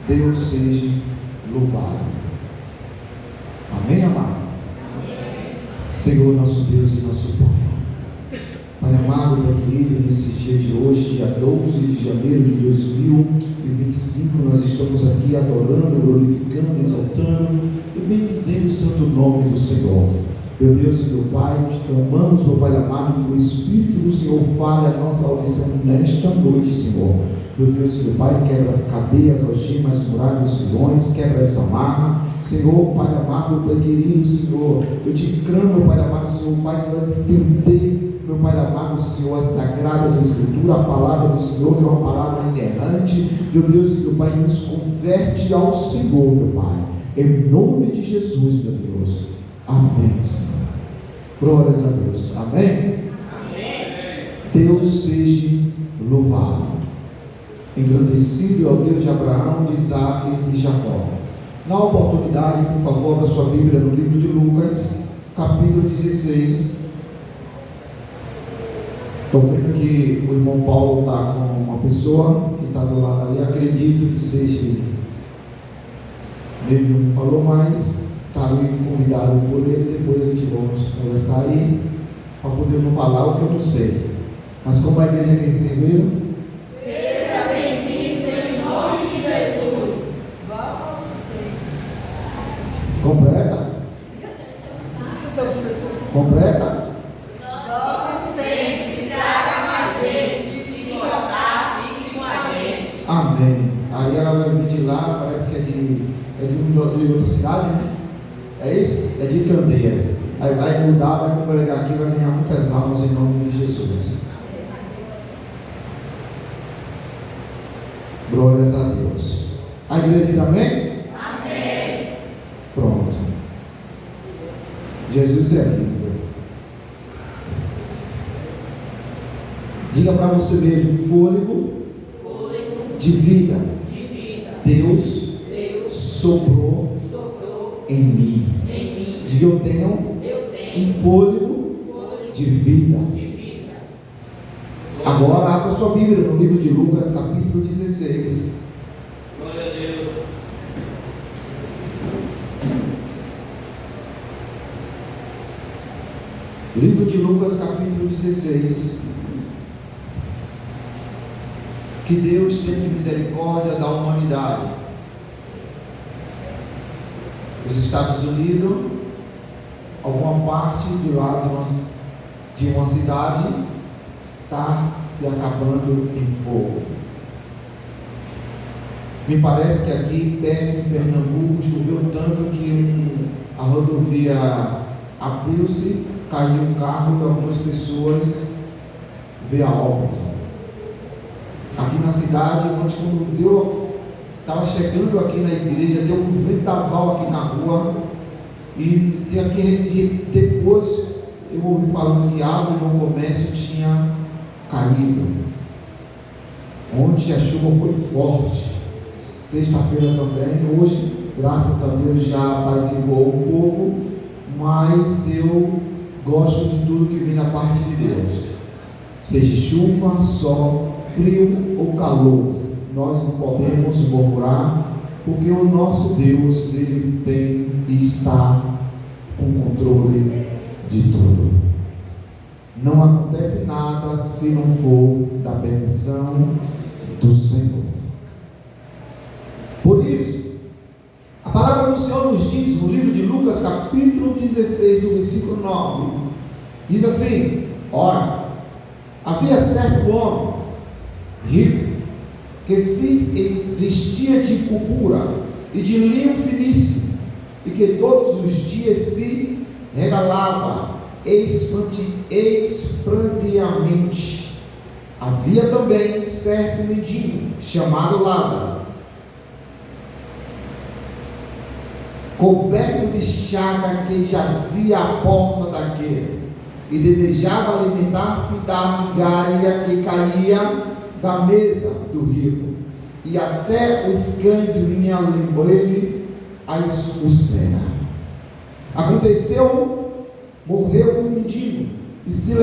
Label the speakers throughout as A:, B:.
A: Deus seja louvado. Amém, amado?
B: Amém.
A: Senhor, nosso Deus e nosso Pai. Pai amado, Pai querido, nesse dia de hoje, dia 12 de janeiro de 2025, nós estamos aqui adorando, glorificando, exaltando e bendizendo o santo nome do Senhor. Meu Deus e meu Pai, nós clamamos, meu Pai amado, que o Espírito do Senhor fale a nossa audição nesta noite, Senhor. Meu Deus e meu Pai, quebra as cadeias, algemas, muralhas, os vilões, quebra essa amarra. Senhor, Pai amado, Pai querido, Senhor, eu te clamo, Pai amado, Senhor, faz-nos entender, meu Pai amado, Senhor, as sagradas escrituras, a palavra do Senhor, que é uma palavra inerrante. Meu Deus e meu Pai, nos converte ao Senhor, meu Pai, em nome de Jesus, meu Deus. Amém, Senhor. Glórias a Deus. Amém?
B: Amém.
A: Deus seja louvado. Engrandecido é o Deus de Abraão, de Isaac e de Jacó. Na oportunidade, por favor, da sua Bíblia no livro de Lucas, capítulo 16. Estou vendo que o irmão Paulo está com uma pessoa que está do lado ali. Acredito que seja ele, não me falou mais. Está ali convidado por ele. Depois a gente vamos conversar aí para poder não falar o que eu não sei. Mas como a igreja quem se viram?
B: Seja bem-vindo em nome de Jesus.
A: Completa? Completa?
B: Volte sempre, traga mais gente. Se gostar, fique com a gente.
A: Amém. Aí ela vai vir de lá, parece que é de outra cidade, né? É isso? É de Candeias. Aí vai mudar, vai congregar aqui, vai ganhar muitas almas em nome de Jesus. Glórias a Deus. A igreja diz amém?
B: Amém.
A: Pronto. Jesus é lindo. Diga para você mesmo: fôlego de vida. Deus soprou em mim. Diga: eu tenho um fôlego de vida. Agora abra sua Bíblia no livro de Lucas, capítulo 16.
C: Glória a Deus.
A: Livro de Lucas, capítulo 16. Que Deus tenha misericórdia da humanidade. Os Estados Unidos, alguma parte de lá de uma cidade está se acabando em fogo. Me parece que aqui perto de Pernambuco choveu tanto que a rodovia abriu-se, caiu um carro e algumas pessoas veio a óbito. Aqui na cidade, onde quando estava chegando aqui na igreja, deu um ventaval aqui na rua, e depois eu ouvi falando que a árvore no comércio tinha caído. Ontem a chuva foi forte, sexta-feira também. Hoje, graças a Deus, já apaziguou um pouco, mas eu gosto de tudo que vem da parte de Deus, seja chuva, sol, frio ou calor. Nós não podemos murmurar, porque o nosso Deus, Ele tem e está com controle de tudo. Não acontece nada se não for da permissão do Senhor. Por isso, a palavra do Senhor nos diz no livro de Lucas, capítulo 16, do versículo 9, diz assim: ora, havia certo homem rico que se vestia de purpura e de linho finíssimo, e que todos os dias se regalava espontaneamente. Havia também certo mendigo chamado Lázaro, coberto de chaga, que jazia à porta daquele, e desejava alimentar-se da migalha que caía da mesa do rico, e até os cães vinham lhe a escucera. Aconteceu, morreu o mendigo, e se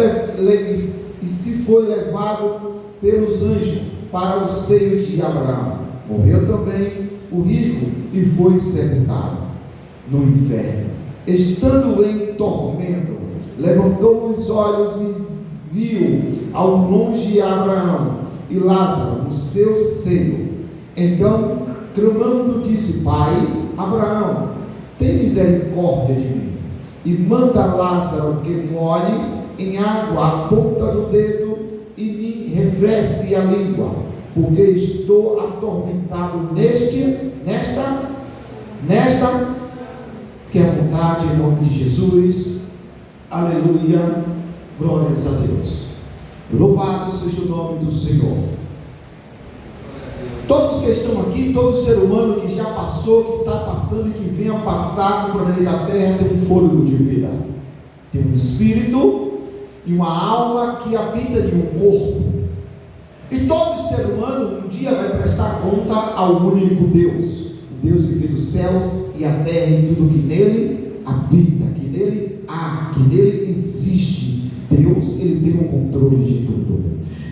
A: foi levado pelos anjos para o seio de Abraão. Morreu também o rico e foi sepultado no inferno. Estando em tormento, levantou os olhos e viu ao longe Abraão e Lázaro no seu seio. Então, clamando, disse: Pai Abraão, tem misericórdia de mim, e manda Lázaro que molhe em água a ponta do dedo e me refresque a língua, porque estou atormentado nesta, que é a vontade, em nome de Jesus. Aleluia, glórias a Deus. Louvado seja o nome do Senhor. Todos que estão aqui, todo ser humano que já passou, que está passando e que vem a passar no planeta Terra, tem um fôlego de vida, tem um espírito e uma alma que habita de um corpo. E todo ser humano um dia vai prestar conta ao único Deus, o Deus que fez os céus e a terra e tudo que nele habita, que nele há, que nele existe. Deus, ele tem o controle de tudo.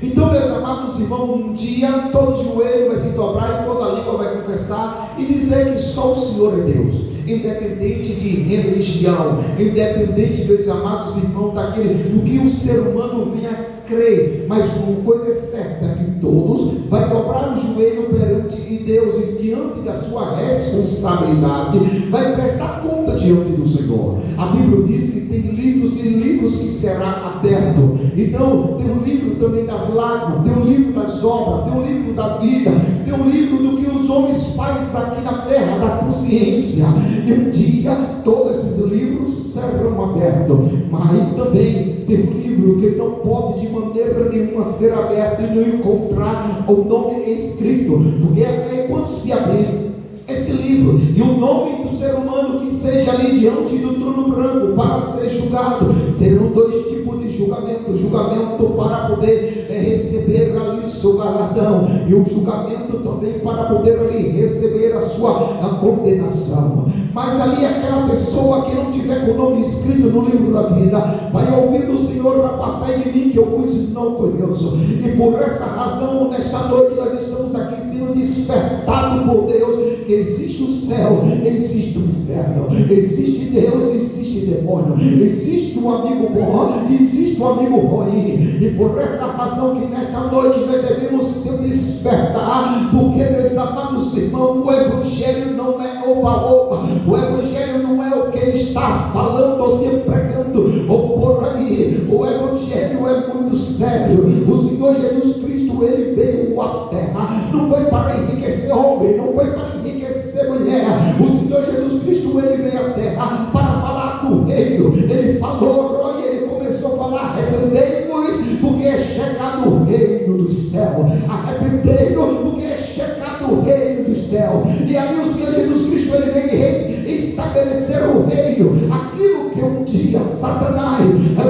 A: Então, meus amados irmãos, um dia todo joelho vai se dobrar e toda língua vai confessar e dizer que só o Senhor é Deus, independente de religião, independente, meus amados irmãos, do que o ser humano venha crer. Mas uma coisa é certa, que todos vai dobrar o joelho perante Deus e diante da sua responsabilidade vai prestar conta diante do Senhor. A Bíblia diz que tem livros e livros que será aberto. Então tem um livro também das lágrimas, tem um livro das obras, tem um livro da vida, tem um livro do que os homens fazem aqui na terra, da consciência. E um dia todos esses livros serão abertos. Mas também tem um livro que não pode de maneira nenhuma ser aberto e não encontrar o nome escrito, porque é quando se abrir esse livro e o nome do ser humano que seja ali diante do trono branco para ser julgado, terão dois tipos de julgamento: julgamento para poder receber ali seu galardão, e o julgamento também para poder ali receber a sua condenação. Mas ali aquela pessoa que não tiver com o nome escrito no livro da vida vai ouvir do Senhor: apartai de mim, que eu vos não conheço. E por essa razão, nesta noite nós estamos aqui sendo despertados por Deus, que existe o céu, existe o inferno, existe Deus, existe demônio, existe um amigo bom e existe um amigo ruim. E por essa razão que nesta noite nós devemos se despertar, porque, meus amados irmãos, o Evangelho não é oba-oba, o Evangelho não é o que está falando ou se pregando ou por aí. O Evangelho é muito sério. O Senhor Jesus Cristo, ele veio à terra, não foi para enriquecer homem, não foi para enriquecer mulher. O Senhor Jesus Cristo, ele veio à terra para falar do reino. Ele falou, e ele começou a falar: arrependei-vos, porque é chegado o reino do céu. Arrependei-vos, porque é chegado o reino do céu. E ali o Senhor Jesus Cristo, ele veio estabelecer o reino. Aquilo que um dia Satanás,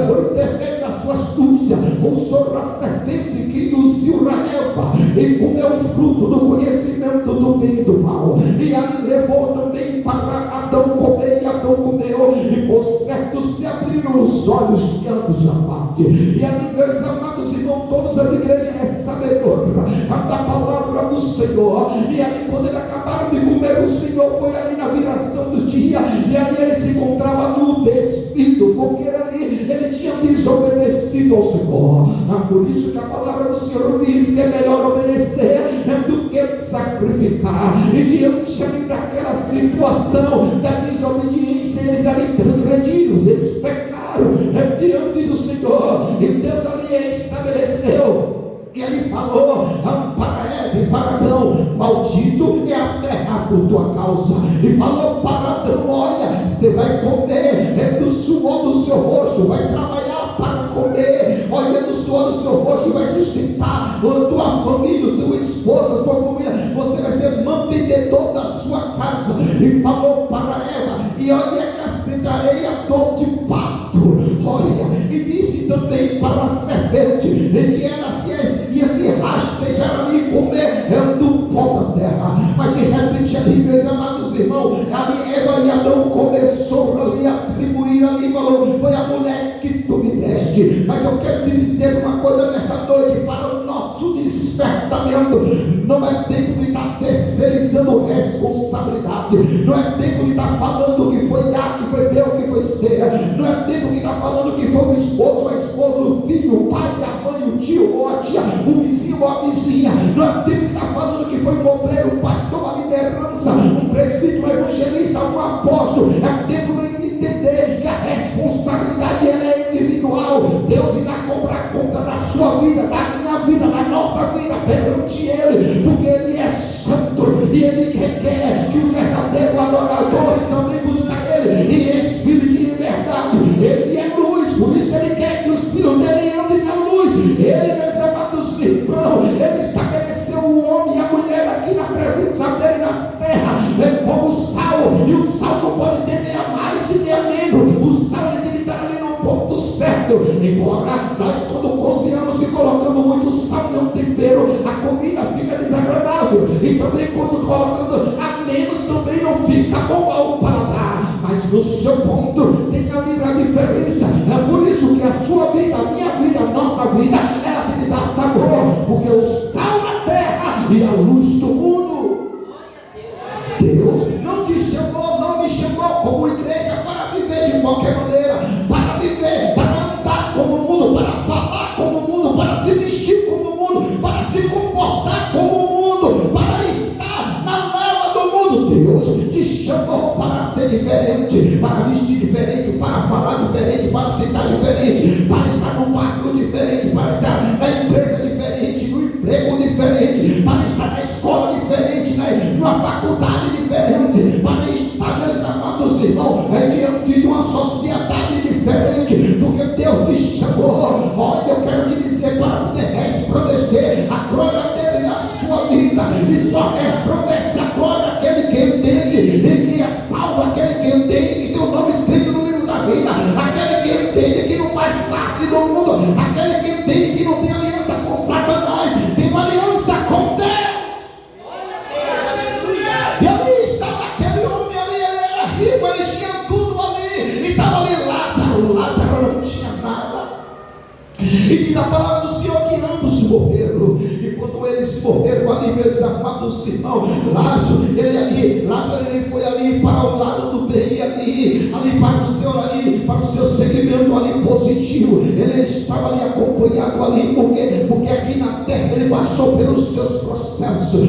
A: por intermédio da sua astúcia, usou a serpente que induziu a Eva e comeu o fruto do conhecimento do bem e do mal, e ali levou também para Adão comer, e Adão comeu, e por certo se abriram os olhos de ambos a parte. E ali, meus amados irmãos, todas as igrejas receberam da palavra do Senhor. E ali, quando eles acabaram de comer, o Senhor foi ali na viração do dia, e ali ele se encontrava no despido, porque ali ele tinha desobedecido ao Senhor. Por isso que a palavra do Senhor diz que é melhor obedecer do que sacrificar. E diante ali daquela situação da desobediência, eles ali transgrediram, eles pecaram diante do Senhor, e Deus ali estabeleceu. E ele falou para Eva e para Adão: maldito é a terra por tua causa. E falou para Adão: olha, você vai comer do suor do seu rosto, vai trabalhar para comer, olha, do suor do seu rosto, e vai sustentar a tua família, tua esposa, tua família, você vai ser mantenedor da sua casa. E falou para Eva: e olha, acrescentarei a dor de parto. Olha, e disse também para a serpente que ela ia se rastejar ali e comer do pó da terra. Mas de repente ali, meus amados irmãos, ali Eva e Adão começou ali a atribuir ali valor: foi a mulher que tu me deste. Mas eu quero te dizer uma coisa nesta noite, para o nosso despertamento: não é tempo de estar terceirizando responsabilidade, não é tempo de estar falando que foi A, que foi B, ou que foi C, não é tempo de estar falando que foi o esposo, a esposa, o filho, o pai, a mãe, o tio, ou a tia, o vizinho ou a vizinha, não é tempo de estar falando que foi um obreiro, um pastor, a liderança, um presbítero, um evangelista, um apóstolo. É tempo de entender que a responsabilidade ela é individual. Deus irá cobrar conta da sua vida, da minha vida, da nossa vida perante Ele, porque Ele é santo e Ele requer que os verdadeiros adoradores também busquem Ele em espírito de liberdade. Ele é luz, por isso Ele quer que os filhos dele andem na luz. Ele, meus amados irmãos, Ele estabeleceu o homem e a mulher aqui na presença dele na terra, como o sal, e o sal não pode ter nem a mais e nem a menos. O sal ele tem que estar ali no ponto certo. Embora nós, quando cozinhamos e colocamos muito sal no tempero, a comida fica desagradável, e também quando colocando a menos também não fica bom ao paladar. Mas no seu ponto tem ali a diferença. É por isso que a sua vida, a minha vida, a nossa vida, ela tem que dar sabor, porque o sal da terra e a luz do mundo. Deus não te chamou, não me chamou como igreja para viver de qualquer maneira, para viver, para andar como o mundo, para falar como o mundo, para se vestir como o mundo, para se comportar como o mundo, para estar na leva do mundo. Deus te chamou para ser diferente, para vestir diferente, para falar diferente, para citar diferente, para estar num barco diferente, para estar na empresa diferente, no emprego diferente, para estar na escola diferente, numa faculdade diferente, para estar, meus amados irmãos, diante de uma sociedade diferente, porque Deus te chamou. Olha, eu quero te dizer, para poder resplandecer a glória dele na sua vida, e só resplandece a glória aquele que entende, e que é salvo aquele que entende, que tem o nome escrito no livro da vida, aquele que entende que não faz parte do mundo, aquele que entende que não tem aliança com Satanás, tem uma aliança com Deus. E ali estava aquele homem ali, ele era rico, ele tinha tudo ali, e estava ali Lázaro não tinha nada. E diz a palavra do Senhor que ambos morreram, e quando eles morreram ali, meus amados irmãos, Lázaro ele foi ali para o lado do bem, ali para o seu, ali para o seu segmento ali positivo. Ele estava ali acompanhado ali, porque aqui na terra ele passou pelos seus processos,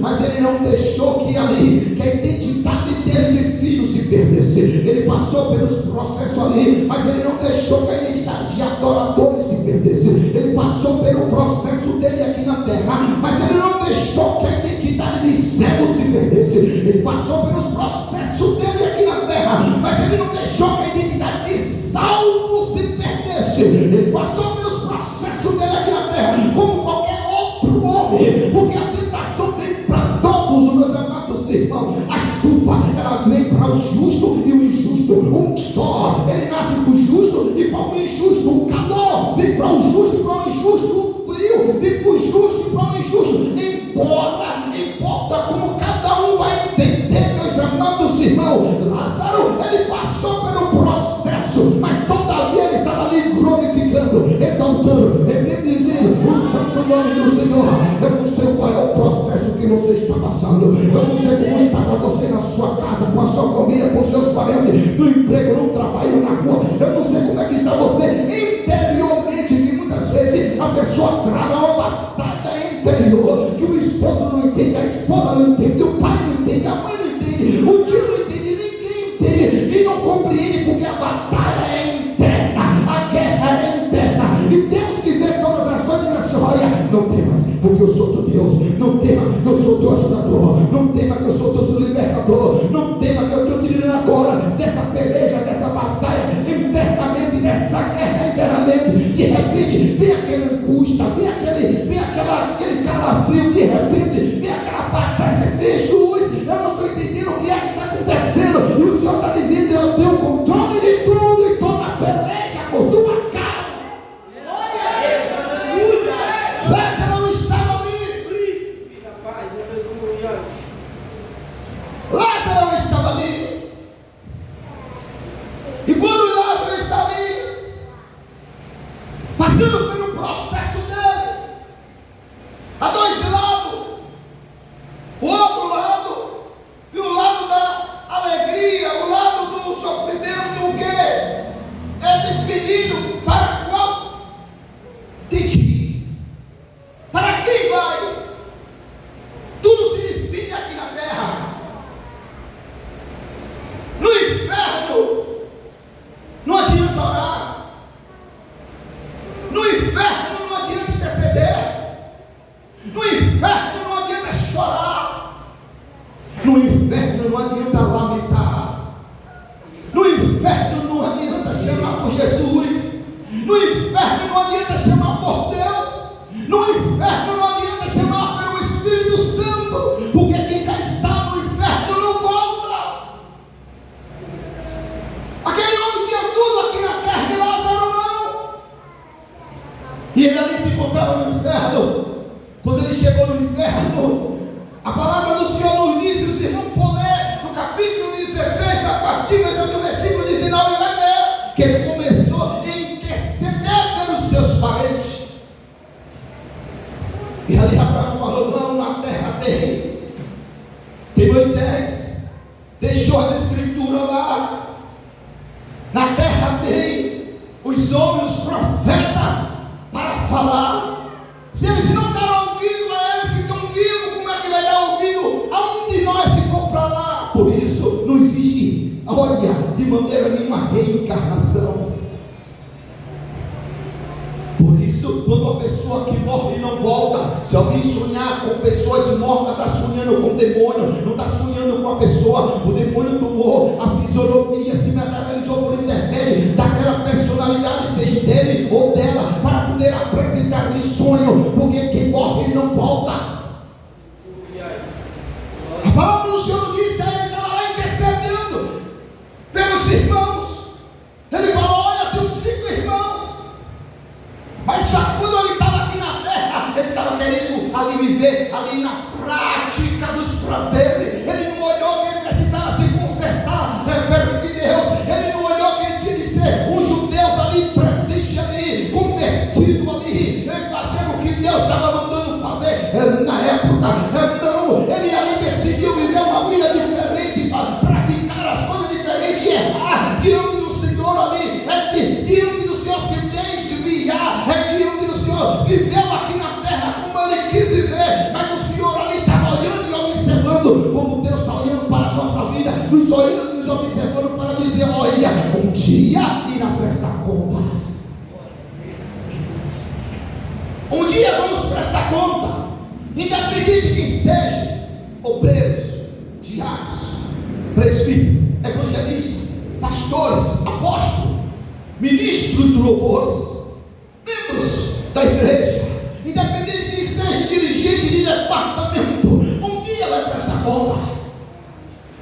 A: mas ele não deixou que a identidade dele de filho se perdesse. Ele passou pelos processos ali, mas ele não deixou que a identidade de adorador se perdesse. Ele passou pelo processo dele aqui na terra, mas ele não deixou que a identidade de cego se perdesse. Ele passou pelos processos dele aqui na terra, mas ele não deixou que a identidade de salvo se perdesse. Ele passou pelos processos dele aqui na terra, como qualquer outro homem, porque a tentação vem para todos, meus amados irmãos. A chuva, ela vem para o justo e o injusto. Um só, ele nasce para o justo e para o injusto. O calor vem para o justo e para o injusto. O frio vem para o justo e para o injusto. Importa como cada um vai entender, meus amados irmãos. Lázaro, ele passou pelo processo, mas todavia ele estava ali glorificando, exaltando, ele dizendo o santo nome do Senhor. Eu não sei qual é o processo que você está passando, eu não sei como está você na sua casa, com a sua família, com seus parentes, no emprego, no trabalho, na rua. Eu não sei como é que está você interiormente, que muitas vezes a pessoa trava uma batalha interior, que o esposo não entende, a esposa não entende, o pai não entende, a mãe não entende, o tio não entende, ninguém entende e não compreende, porque a batalha é interna, a guerra é interna. E Deus que vê todas as coisas e diz: olha, não temas, porque eu sou teu Deus. Não tema que eu sou teu ajudador. Não tema que eu sou teu libertador. Não tema que eu estou tirando agora dessa peleja, dessa batalha internamente, dessa guerra internamente. De repente vem aquela angústia, vem aquele calafrio, de repente vem aquela batalha. Você diz: Jesus, eu não estou entendendo o que é que está acontecendo. E o Senhor está dizendo: eu tenho controle de tudo e estou na peleja por tua causa.
B: Glória a Deus, aleluia.
A: Lázaro estava ali.
C: Paz, aleluia.
A: No inferno não adianta lamentar. No inferno não adianta chamar por Jesus. No inferno não adianta chamar por Deus. No inferno não adianta chamar pelo Espírito Santo, porque quem já está no inferno não volta. Aquele homem tinha tudo aqui na terra e Lázaro não. E ele ali se encontrava no inferno. Quando ele chegou no inferno, a palavra do Senhor nos diz, se o sermão for ler no capítulo 16, a partir do versículo 19, vai ver que ele começou a interceder pelos seus parentes. E ali Abraão falou: não, na terra tem Moisés, deixou as escrituras lá. Na terra tem os homens, os profetas, para falar. Se eles não deram ouvido a eles que estão vivos, como é que vai dar ouvido a um de nós que for para lá? Por isso não existe, olha, de maneira nenhuma reencarnação. Por isso, quando uma pessoa que morre não volta, se alguém sonhar com pessoas mortas, está sonhando com demônio, não está sonhando com a pessoa. O demônio tomou a fisionomia, se materializou por intermédio daquela personalidade, seja dele ou dela, para poder apresentar em sonho, porque quem morre não volta. A palavra do Senhor disse, aí ele estava lá intercedendo pelos irmãos. Ele falou: olha, tenho 5 irmãos. Mas só quando ele estava aqui na terra, ele estava querendo ali viver, ali na prática dos prazeres. Ele não olhou que ele precisava se consertar perante Deus. Ele não olhou que ele tinha de ser um judeu ali, presente ali, convertido ali, fazer o que Deus estava mandando fazer na época. Não, ele ali decidiu viver uma vida diferente, praticar as coisas diferentes, errar diante do Senhor ali, diante do Senhor se desviar, diante do Senhor. Viveu aqui na terra como ele quis viver, mas o Senhor ali estava olhando e observando, como Deus está olhando para a nossa vida, nos olhando, nos observando, para dizer: olha, um dia irá prestar conta. Um dia vamos prestar conta, independente de quem seja, obreiros, diáconos, presbíteros, evangelistas, pastores, apóstolos, ministros de louvores, membros da igreja, independente de quem seja, dirigente de departamento, um dia vai prestar conta.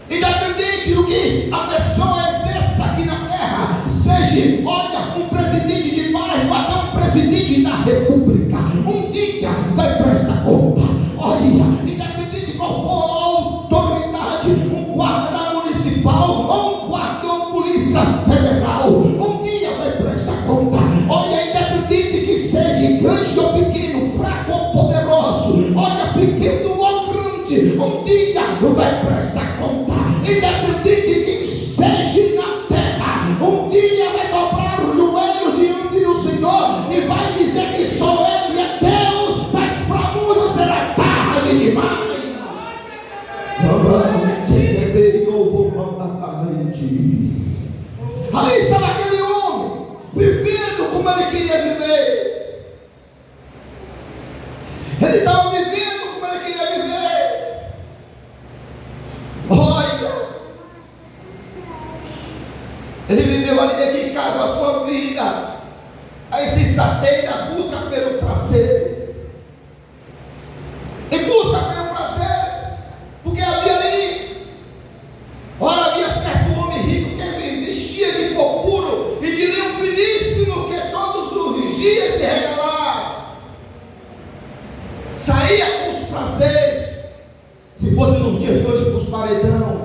A: Independente do que a pessoa exerça aqui na terra, seja, olha, um presidente de bairro, até um presidente da república, um dia vai prestar conta. Olha, independente de qual for a autoridade, um guarda municipal ou um guarda polícia federal, um dia vai prestar conta. Olha, independente que seja grande ou pequeno, fraco ou poderoso, olha, pequeno ou grande, um dia vai prestar conta. Independente de quem seja na terra, um dia vai dobrar o joelho diante do Senhor e vai dizer que só Ele é Deus, mas para muitos será tarde demais. Ali estava aquele homem, vivendo como ele queria viver. Ele estava vivendo como ele queria viver. Olha, ele viveu ali dedicado à sua vida, a insensatez, a busca pelo prazeres. E busca pelo prazeres, porque havia ali, ora, havia certo homem rico que vestia de couro puro e de linho finíssimo, que todos os dias se regalava, saía com os prazeres. Se fosse nos dias de hoje, para os paredão,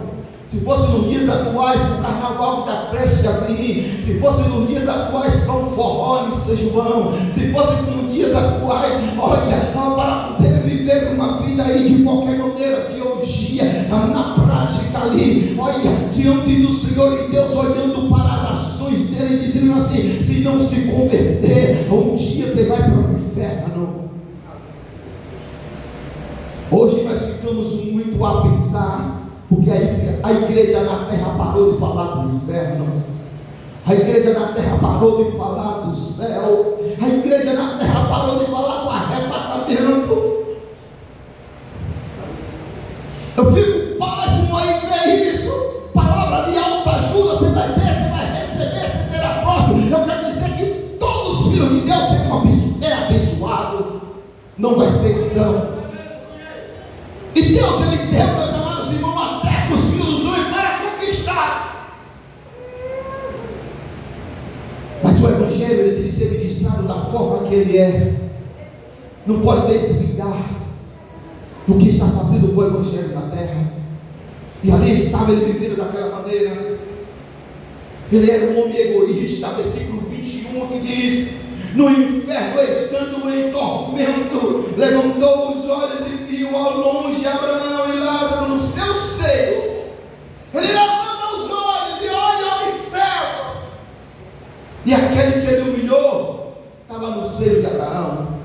A: se fosse nos dias atuais, para o carnaval que está prestes a vir, se fosse nos dias atuais, para um forró em São João, se fosse nos dias atuais, olha, para poder viver uma vida aí de qualquer maneira, de orgia, na prática ali, olha, diante do Senhor e Deus olhando para as ações dele, dizendo assim: se não se converter, um dia você vai para o inferno. Hoje nós ficamos muito a pensar, porque a igreja na terra parou de falar do inferno, a igreja na terra parou de falar do céu, a igreja na terra parou de falar do arrebatamento. Eu fico pasmo não vai ser são. E Deus, Ele deu, meus amados irmãos, até os filhos dos homens para conquistar. Mas o Evangelho, ele tem que ser ministrado da forma que ele é. Não pode desviar do que está fazendo o Evangelho na terra. E ali estava ele vivendo daquela maneira. Ele era um homem egoísta, versículo 21 que diz: no inferno estando em tormento, levantou os olhos e viu ao longe Abraão e Lázaro no seu seio. Ele levanta os olhos e olha, observa, e aquele que ele humilhou estava no seio de Abraão.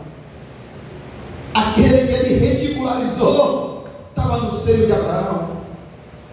A: Aquele que ele ridicularizou estava no seio de Abraão.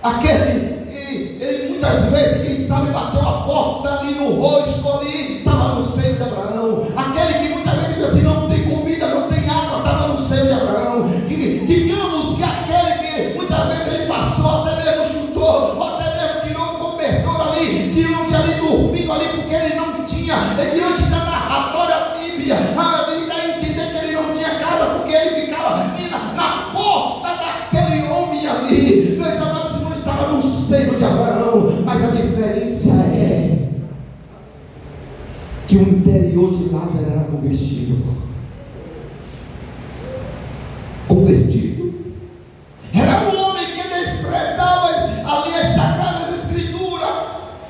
A: Aquele que ele muitas vezes, quem sabe, bateu a porta ali no rosto ali, estava no seio de Abraão. Aquele que muitas vezes diz assim: não tem comida, não tem água, estava no seio de Abraão. Digamos que aquele que muitas vezes ele passou, até mesmo chutou, ou até mesmo tirou o cobertor ali, diante ali dormindo ali, porque ele não tinha, diante da narratória da Bíblia, ele dá a entender que ele não tinha casa, porque ele ficava na porta daquele homem ali. Meus amados irmãos, estava no seio de Abraão. Mas a diferença é que o interior de Lázaro era convertido. Era um homem que desprezava ali as sagradas escrituras,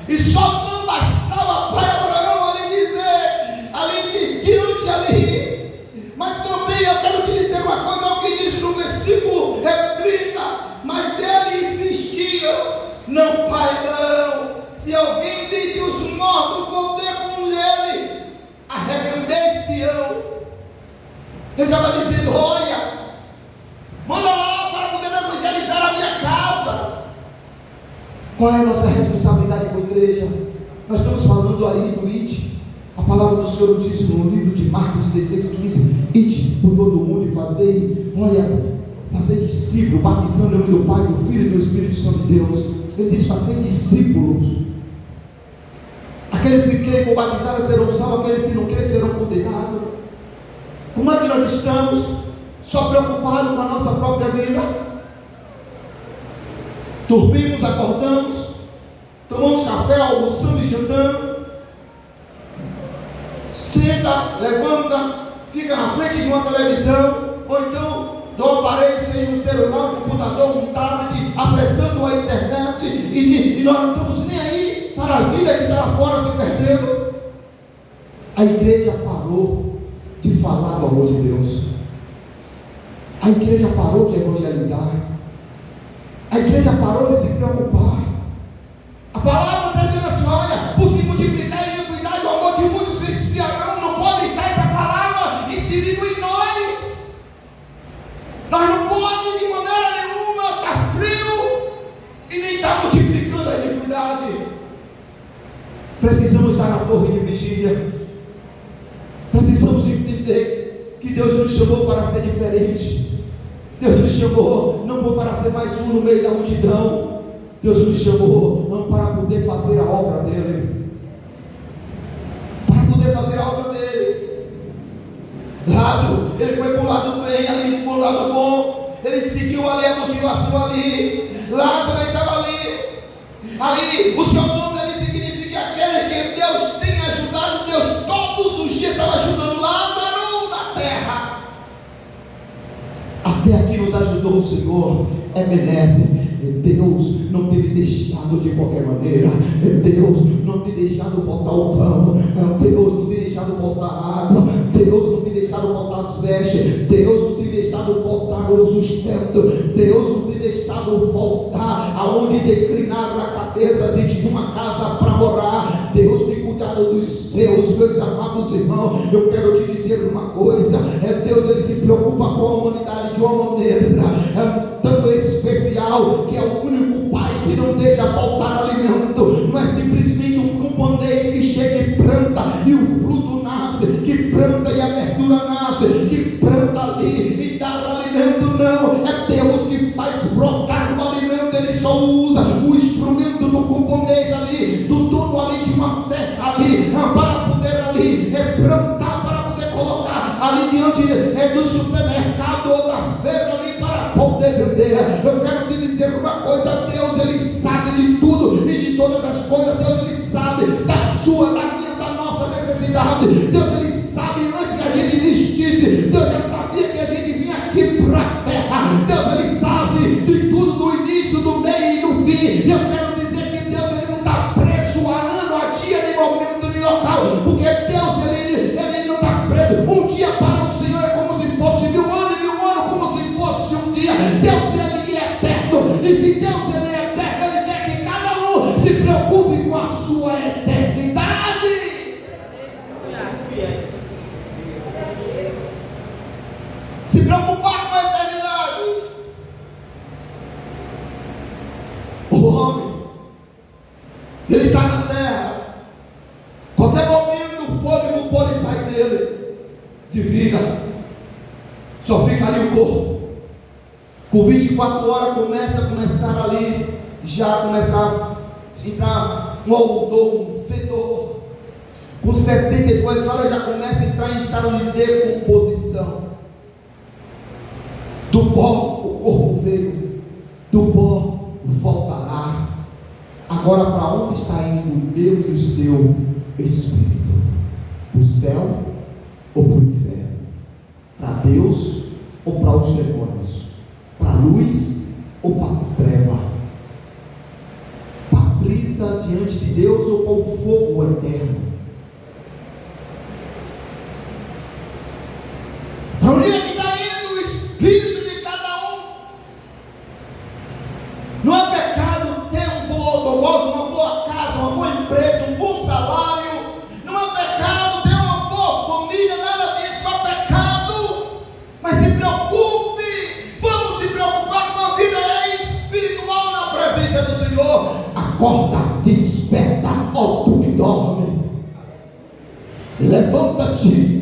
A: e só não bastava para Abraão ali dizer, ali diante ali, mas também eu quero te dizer uma coisa, o que diz no versículo 30, mas ele insistia: não, pai Abraão, se alguém dentre os mortos for ter com ele, arrepender-se-ão. Ele estava dizendo: olha, manda lá para poder evangelizar a minha casa. Qual é a nossa responsabilidade com a igreja? Nós estamos falando aí do ide. A palavra do Senhor diz no livro de Marcos 16:15: ide por todo o mundo e fazer discípulo, batizando em nome do Pai, do Filho e do Espírito Santo de Deus. Ele diz: fazer discípulos. Aqueles que creem for batizados serão salvos, aqueles que não creem serão condenados. Como é que nós estamos? Só preocupados com a nossa própria vida? Dormimos, acordamos, tomamos café, almoçamos e jantamos, senta, levanta, fica na frente de uma televisão, ou então do aparelho, seja um celular, um computador, um tablet, acessando a internet, e nós não estamos nem aí para a vida que está lá fora se perdendo. A igreja parou de falar do amor de Deus. A igreja parou de evangelizar. A igreja parou de se preocupar. A palavra está dizendo assim: olha, por se multiplicar a iniquidade, o amor de muitos se esfriarão. Não pode estar essa palavra inserida em nós. Nós não podemos de maneira nenhuma estar frio e nem estar multiplicando a iniquidade. Precisamos estar na torre de vigília. Precisamos entender que Deus nos chamou para ser diferente. Deus nos chamou não foi para ser mais um no meio da multidão. Deus nos chamou não para poder fazer a obra dele, para poder fazer a obra dele. Lázaro, ele foi para o lado bem, ali para o lado bom. Ele seguiu ali a motivação ali. Lázaro estava ali o seu nome ali significa aquele que Deus tem ajudado. Deus todos os dias estava ajudando Lázaro na terra. Até aqui nos ajudou o Senhor. Ebenezer. Deus não tem deixado de qualquer maneira. Deus não tem deixado faltar o pão. Deus não tem deixado faltar a água. Deus não tem deixado faltar as vestes. Deus não tem deixado faltar o sustento. Deus não tem deixado faltar aonde declinar a cabeça dentro de uma casa para morar. Deus tem cuidado dos seus, meus amados irmãos. Eu quero te dizer uma coisa: Deus, ele se preocupa com a humanidade de uma maneira tão especial, que é o único pai que não deixa faltar alimento. Não é simplesmente um camponês que chega e planta e o fruto nasce, que planta e a verdura nasce, que planta ali e dá alimento. Não, é Deus que faz brotar o alimento. Ele só usa o instrumento do camponês ali, do dono ali de uma terra ali, para poder ali plantar, para poder colocar ali diante no supermercado ou na feira ali para poder vender. Eu quero te dizer uma coisa: Deus, Ele sabe de tudo e de todas as coisas. Deus, Ele sabe da sua, da minha, da nossa necessidade. Deus, Ele sabe antes que a gente existisse. Deus já sabia que a gente vinha aqui para a terra. Deus, Ele sabe de tudo, do início, do meio e do fim. Eu quero dizer que Deus, Ele não está preso a ano, a dia, nem momento, nem local, porque Deus, Ele não está preso. Um dia para o Senhor é como se fosse 1000 anos, e 1000 anos como se fosse um dia. Deus, Ele é eterno, e se Deus, Ele é eterno, Ele quer que cada um se preocupe com a sua eternidade. Se preocupar com a eternidade. O homem, ele está na terra, qualquer momento o fôlego pode sair dele, de vida, só fica ali o corpo. Com 24 horas começar ali, já começar a entrar um odor, um fedor. Com 72 horas já começa a entrar em estado de decomposição. Do pó o corpo veio, do pó voltará. Agora, para onde está indo o meu e o seu espírito? Para o céu ou para o inferno? Para Deus ou para os demônios? Para a luz ou para as trevas? Para a brisa diante de Deus ou para o fogo eterno? Para onde é que está indo o espírito de cada um? Não é pecado ter um bom automóvel, uma boa casa, uma boa empresa, um bom salário. Não é pecado ter uma boa família, nada disso é pecado. Mas se preocupe, vamos se preocupar com a vida espiritual na presença do Senhor. Acorda, desperta, ó tu que dorme. Levanta-te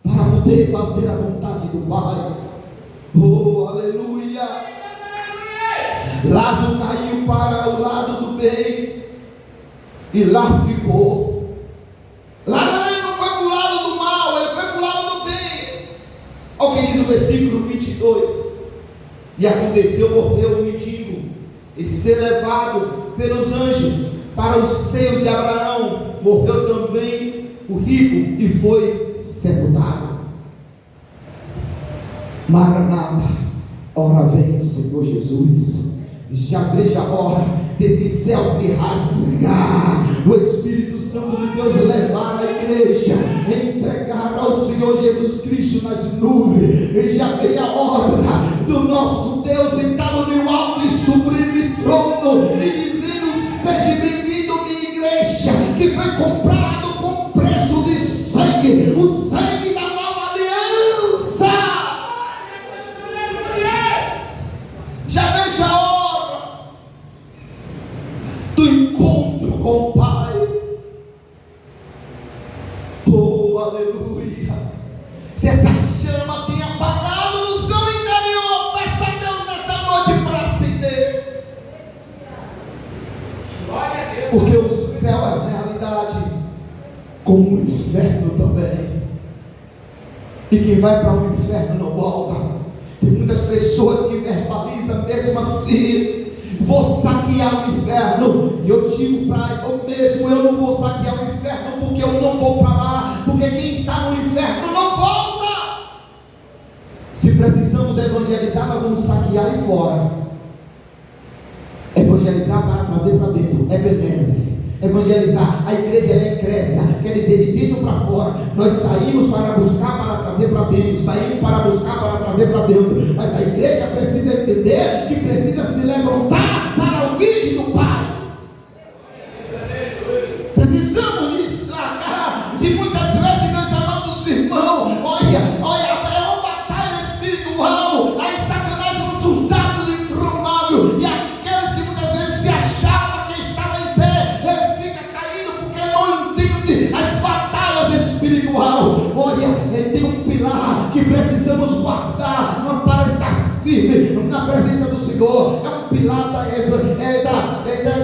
A: para poder fazer a vontade do Pai. Oh, aleluia. Lázaro caiu para o lado do bem e lá ficou. Lázaro não foi para o lado do mal, ele foi para o lado do bem. Olha o que diz o versículo 22. E aconteceu, morreu o mendigo e ser levado pelos anjos para o seio de Abraão. Morreu também o rico e foi sepultado. Maranata, ora vem, Senhor Jesus. Já veja a hora desse céu se rasgar, o Espírito Santo de Deus levar a igreja, entregar ao Senhor Jesus Cristo nas nuvens. E já veio a hora do nosso Deus sentado no alto e sublime trono e dizendo: seja bem-vindo, minha igreja, que foi comprado com preço de sangue, o sangue da nova aliança. Já veja a hora do encontro com o Pai. Oh, aleluia. Se essa chama tem apagado no seu interior, peça a Deus nessa noite para acender. Porque o céu é a realidade, como o inferno também. E quem vai para o inferno não volta. Tem muitas pessoas que verbalizam mesmo assim: vou saquear o inferno. E eu digo para eu mesmo: eu não vou saquear o inferno, porque eu não vou para lá, porque quem está no inferno não volta. Se precisamos evangelizar, nós vamos saquear aí fora. Evangelizar para trazer para dentro é Ebenezer. Evangelizar, a igreja é cresça, quer dizer, de dentro para fora. Nós saímos para buscar, para trazer para dentro. Saímos para buscar, para trazer para dentro. Mas a igreja precisa entender que precisa se levantar para o vídeo do Pai. Precisamos destragar de muitas vezes, meus amados irmãos. Olha, é uma batalha espiritual. Aí Satanás é um soldado inflamável, e aqueles que muitas vezes se achavam que estavam em pé, ele fica caído porque não entende as batalhas espirituais. Olha, tem um pilar que precisamos guardar para estar firme na presença do Senhor. É um pilar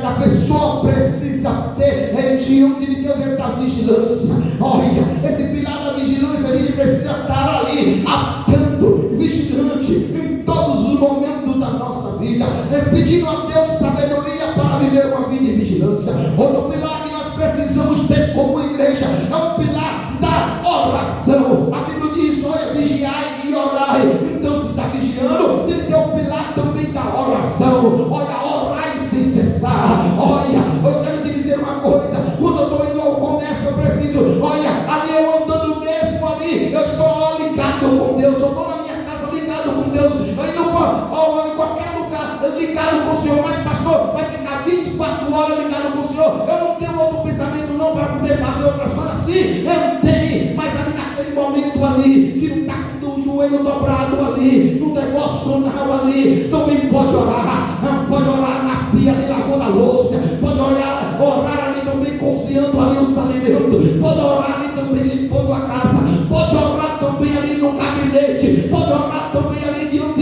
A: da pessoa precisa ter diante de Deus, é da vigilância. Olha, esse pilar da vigilância, ele precisa estar ali, atento, vigilante, em todos os momentos da nossa vida, pedindo a Deus sabedoria para viver uma vida de vigilância. Outro pilar que nós precisamos ter como igreja é o pilar da oração. A Bíblia diz: olha, vigiai e orai. Então, se está vigiando, tem que ter o pilar também da oração. Olha, orai sem cessar. Olha, eu quero te dizer uma coisa: quando eu estou indo ao comércio, eu preciso, olha, ali eu andando mesmo ali, eu estou ligado com Deus. Eu estou na minha casa ligado com Deus, aí não ou em qualquer lugar ligado com o Senhor. Mas pastor, vai ficar 24 horas ligado com o Senhor? Eu não tenho outro pensamento não para poder fazer outras coisas. Sim, eu tenho, mas ali naquele momento ali, que não está com o joelho dobrado ali, no devocional ali, também pode orar na pia ali lavando a louça, pode orar ali também cozinhando ali o alimento, pode orar ali também limpando a casa, pode orar também ali no gabinete, pode orar também ali diante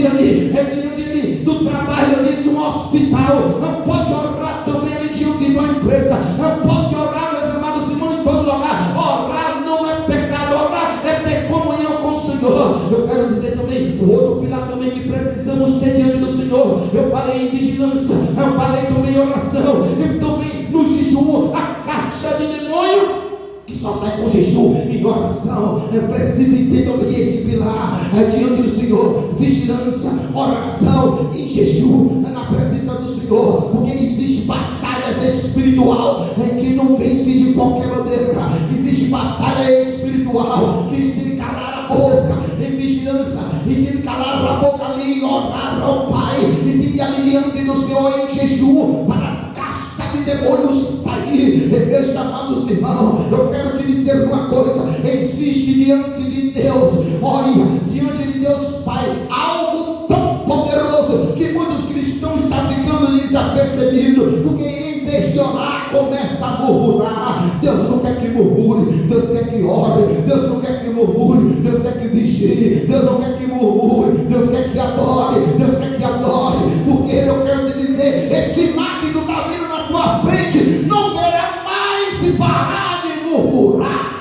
A: do trabalho ali de um hospital, pode orar também ali diante de uma empresa, pode orar, meus amados irmãos, em todo lugar. Orar não é pecado, orar é ter comunhão com o Senhor. Eu quero dizer também, o outro pilar também que precisamos ter diante do Senhor, eu falei em vigilância, eu falei também em oração, e também no jejum, a caixa de demônio que só sai com jejum e oração. Eu preciso entender também esse pilar diante do Senhor: vigilância, oração e jejum na presença do Senhor, porque existe batalhas espiritual que não vence de qualquer maneira. Existe batalha espiritual que tem que calar a boca em vigilância, e tem que calar a boca ali e orar ao Pai, e tem que ali diante do Senhor em jejum para as castas de demônios sair. Meus amados irmãos, eu quero te dizer uma coisa: existe diante de Deus, olha, diante de Deus Pai, algo tão poderoso que muitos cristãos estão ficando desapercebidos, porque em vez de orar, começa a murmurar. Deus não quer que murmure, Deus quer que ore. Deus não quer que murmure, Deus quer que vigie. Deus não quer que murmure, Deus quer que adore. Deus quer que adore, porque eu quero te dizer: esse mar que tu está vindo na tua frente não terá mais de parar de murmurar.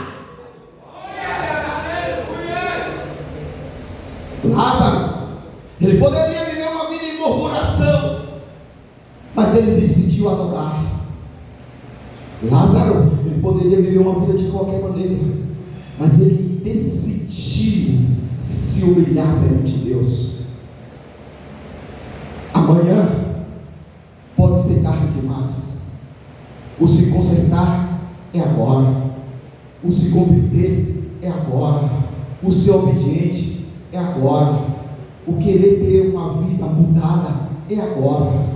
A: Lázaro, ele poderia viver uma vida em murmuração, mas ele decidiu adorar. Lázaro, ele poderia viver uma vida de qualquer maneira, mas ele decidiu se humilhar perante Deus. Amanhã pode ser tarde demais. O se consertar é agora, o se converter é agora, o ser obediente é agora, o querer ter uma vida mudada é agora.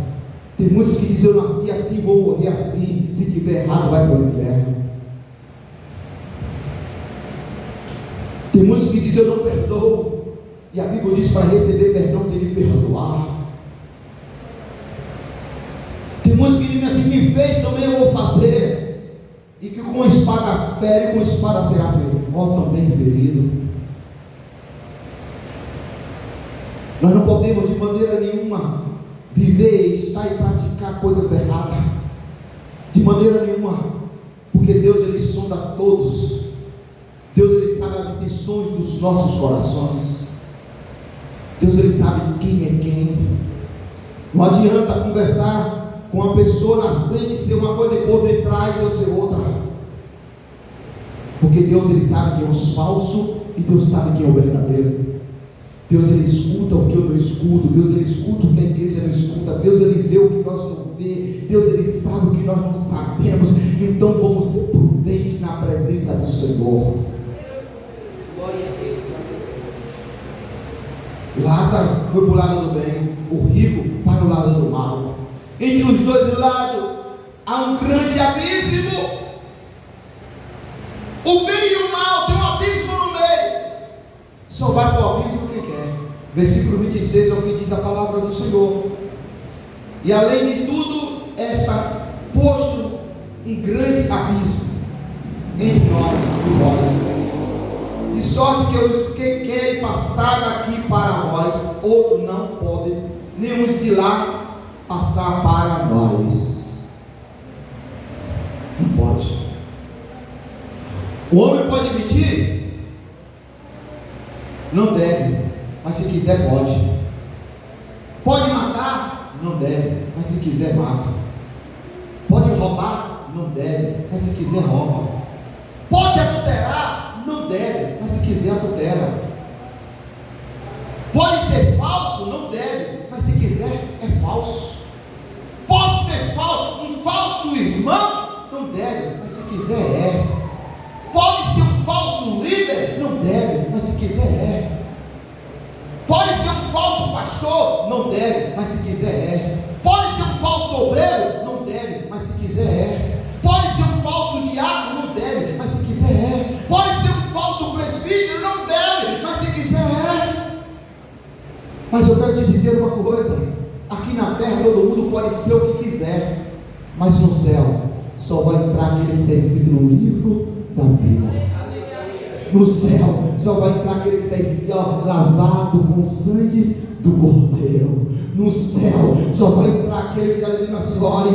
A: Tem muitos que dizem: eu nasci assim, vou morrer assim, se tiver errado vai para o inferno. Tem muitos que dizem: eu não perdoo, e a Bíblia diz: para receber perdão tem que perdoar. Tem muitos que dizem assim: me fez, também eu vou fazer, e que com espada fere, com espada será ferido. Ó, também ferido. Nós não podemos de maneira nenhuma viver, estar e praticar coisas erradas, de maneira nenhuma, porque Deus, ele sonda todos. Deus, ele sabe as intenções dos nossos corações. Deus, ele sabe quem é quem. Não adianta conversar com uma pessoa na frente e ser uma coisa e por detrás eu ser outra, porque Deus, ele sabe quem é os falsos e Deus sabe quem é o verdadeiro. Deus, ele escuta o que eu não escuto. Deus, ele escuta o que a igreja não escuta. Deus, ele vê o que nós não vê. Deus, ele sabe o que nós não sabemos. Então vamos ser prudentes na presença do Senhor.
C: Glória a Deus.
A: Lázaro foi para o lado do bem, o rico para o lado do mal. Entre os dois lados há um grande abismo. O bem e o mal tem um abismo no meio. Só vai para o abismo quem quer. Versículo 26 é o que diz a palavra do Senhor: e além de tudo está posto um grande abismo entre nós e vós, de sorte que os que querem passar daqui para vós, outros não podem, nem os de lá passar para nós. Não pode. O homem pode mentir? Não deve, mas se quiser pode. Pode matar? Não deve, mas se quiser mata. Pode roubar? Não deve, mas se quiser rouba. Pode adulterar? Não deve, mas se quiser adultera. Pode ser falso? Não deve, mas se quiser é falso. Pode ser um falso irmão? Não deve, mas se quiser é. Pode ser um falso líder? Não deve, mas se quiser é. Pode ser um falso pastor? Não deve, mas se quiser é. Pode ser um falso obreiro? Não deve, mas se quiser é. Pode ser um falso diácono? Não deve, mas se quiser é. Pode ser um falso presbítero? Não deve, mas se quiser é. Mas eu quero te dizer uma coisa: aqui na terra todo mundo pode ser o que quiser, mas no céu só vai entrar aquele que está escrito no livro da vida. No céu só vai entrar aquele que está escrito, lavado com o sangue do Cordeiro. No céu só vai entrar aquele que está dizendo assim: olha,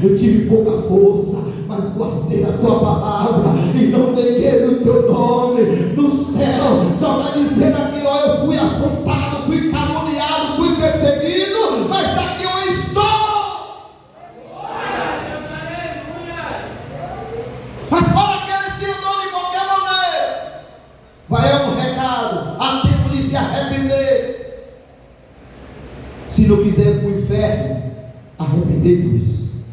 A: eu tive pouca força, mas guardei a tua palavra e não neguei o teu nome. No céu só vai dizer aquilo: ó, eu fui afrontado, fui caluniado, fui perseguido, mas aqui eu estou. Mas para aqueles que andam de qualquer maneira, vai um recado: há tempo de se arrepender. Se não quiser ir para o inferno, arrependei-vos.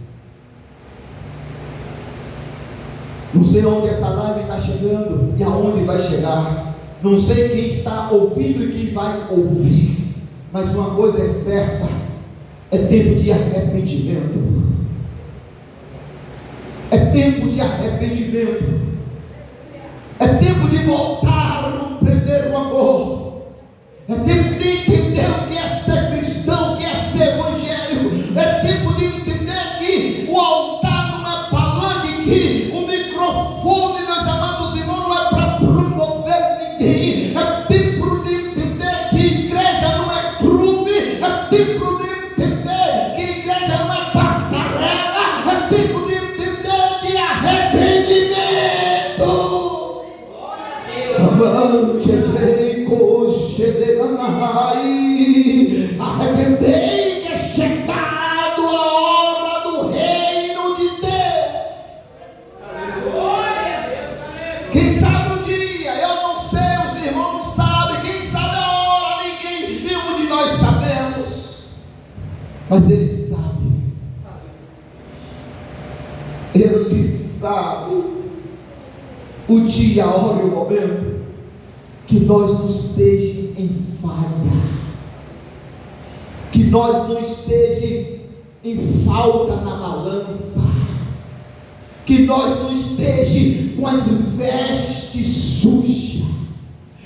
A: Não sei onde essa live está chegando e aonde vai chegar. Não sei quem está ouvindo e quem vai ouvir. Mas uma coisa é certa: é tempo de arrependimento. É tempo de arrependimento. É tempo de voltar no primeiro amor. É tempo de entender o que é ser cristão, o que é ser evangelho. É tempo de entender que o altar não é palanque, que o microfone, meus amados irmãos, não é para promover ninguém. É tempo de entender que igreja não é clube. É tempo de entender que igreja não é passarela. É tempo de entender de arrependimento. Arrependei que é chegado a hora do reino de Deus. Quem sabe o dia? Eu não sei, os irmãos não sabem. Quem sabe a hora? Nenhum de nós sabemos. Mas Ele sabe. Ele sabe o dia, a hora e o momento que nós não estejamos em falha, que nós não estejamos em falta na balança, que nós não estejamos com as vestes sujas,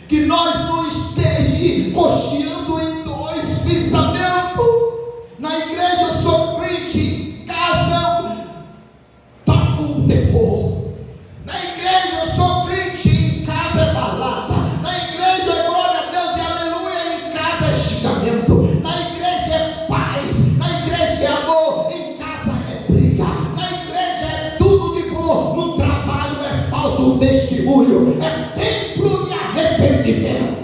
A: que nós não estejamos cocheando em dois pensamentos. Na igreja eu sou crente, em casa eu toco o terror. Na igreja eu sou crente, em casa é balada. Na igreja é glória a Deus e aleluia, em casa é xingamento. Na igreja é paz, na igreja é amor, em casa é briga. Na igreja é tudo de bom, no trabalho é falso testemunho. É templo de arrependimento.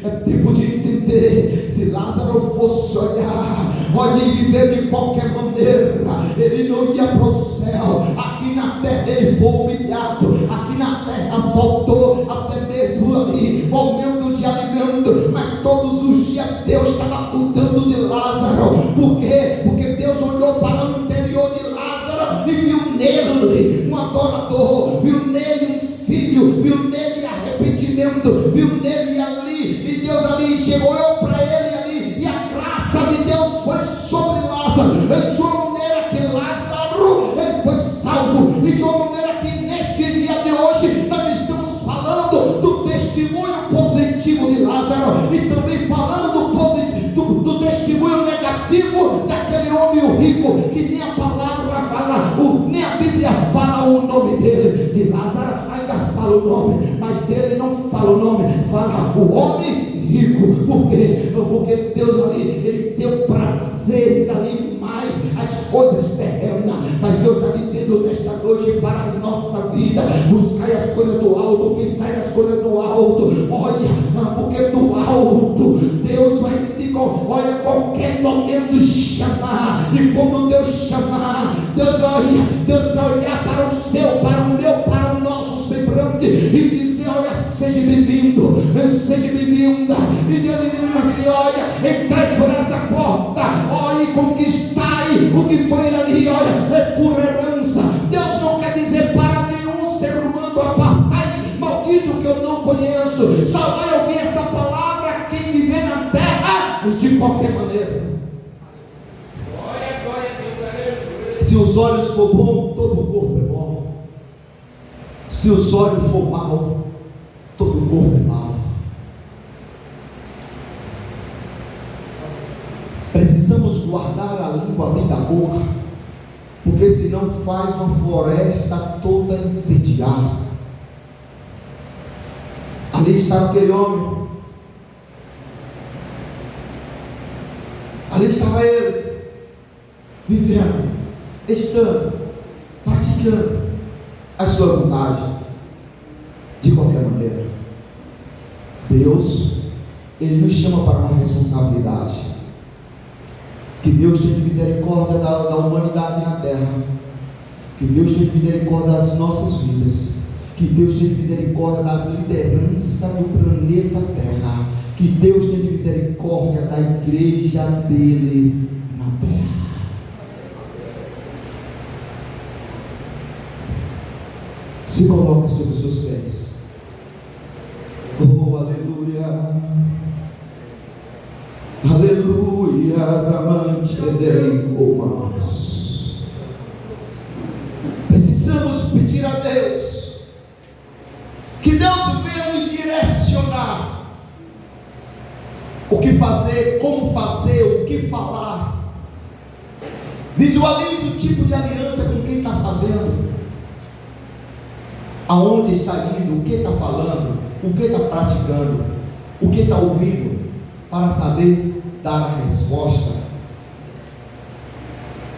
A: É tempo de entender. Se Lázaro fosse olhar e viver de qualquer maneira, ele não ia para o céu. Aqui na terra ele foi humilhado, aqui na terra faltou até mesmo ali momento de alimento, mas todos os dias Deus estava cuidando de Lázaro. Por quê? Porque Deus olhou para o interior de Lázaro e viu nele um adorador, viu nele um filho, viu nele arrependimento, viu nele ali, e Deus ali chegou para ele ali, e a graça de Deus foi sobre Lázaro, de uma maneira que Lázaro ele foi salvo, e de uma maneira que neste dia de hoje nós estamos falando do testemunho positivo de Lázaro, e também falando do testemunho negativo daquele homem rico, que nem a palavra fala, nem a Bíblia fala o nome dele. De Lázaro ainda fala o nome, mas dele não fala o nome, fala o homem rico. Por quê? Porque Deus ali, ele deu prazeres ali mais as coisas terrenas, mas Deus está dizendo nesta noite para a nossa vida. Buscai as coisas do alto, pensai nas coisas do alto. Olha, porque do alto Deus vai te, olha, qualquer momento chamar. E quando Deus chamar, Deus vai olhar para o seu, para o meu, para o nosso semblante e dizer: olha, seja bem-vindo, seja bem-vinda. E Deus dizendo assim: olha, entrai por essa porta, olha, e conquistai o que foi ali, olha, é por herança. Deus não quer dizer para nenhum ser humano: apartai, maldito que eu não conheço. Só vai ouvir essa palavra quem viver na terra, e de qualquer maneira. Se os olhos for bom, todo o corpo é bom. Se os olhos for mal, todo o corpo é mal. Precisamos guardar a língua dentro da boca, porque senão faz uma floresta toda incendiada. Ali estava aquele homem, ali estava ele, vivendo, estando, praticando a sua vontade. De qualquer maneira, Deus, Ele nos chama para uma responsabilidade. Que Deus tenha misericórdia da humanidade na terra. Que Deus tenha misericórdia das nossas vidas. Que Deus tenha misericórdia das lideranças do planeta Terra. Que Deus tenha misericórdia da igreja dele na terra. Se coloque sobre os seus pés. Oh, aleluia. Aleluia. Precisamos pedir a Deus que Deus venha nos direcionar. O que fazer, como fazer, o que falar. Visualize o tipo de aliança com quem está fazendo. Aonde está indo, o que está falando, o que está praticando, o que está ouvindo, para saber dar a resposta.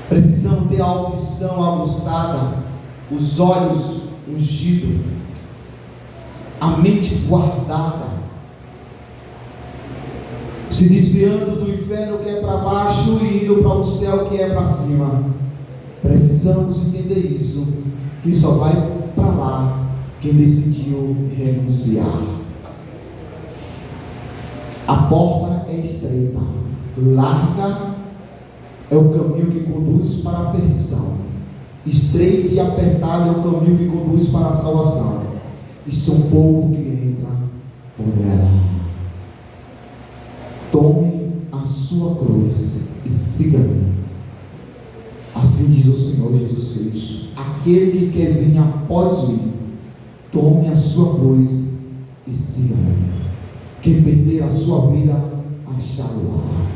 A: Precisamos ter a audição aguçada, os olhos ungidos, a mente guardada, se desviando do inferno que é para baixo e indo para o céu que é para cima. Precisamos entender isso, que só vai para lá quem decidiu renunciar. A porta é estreita, larga é o caminho que conduz para a perdição, estreito e apertado é o caminho que conduz para a salvação, e são poucos que entram por ela. Tome a sua cruz e siga-me. Assim diz o Senhor Jesus Cristo: aquele que quer vir após mim, tome a sua cruz e siga-me. Quem perder a sua vida, achá-lo-á.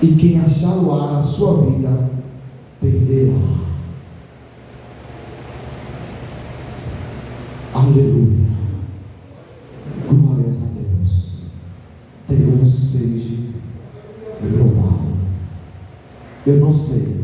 A: E quem achá-lo-á a sua vida, perderá. Aleluia. Glórias a Deus. Deus seja louvado. Eu não sei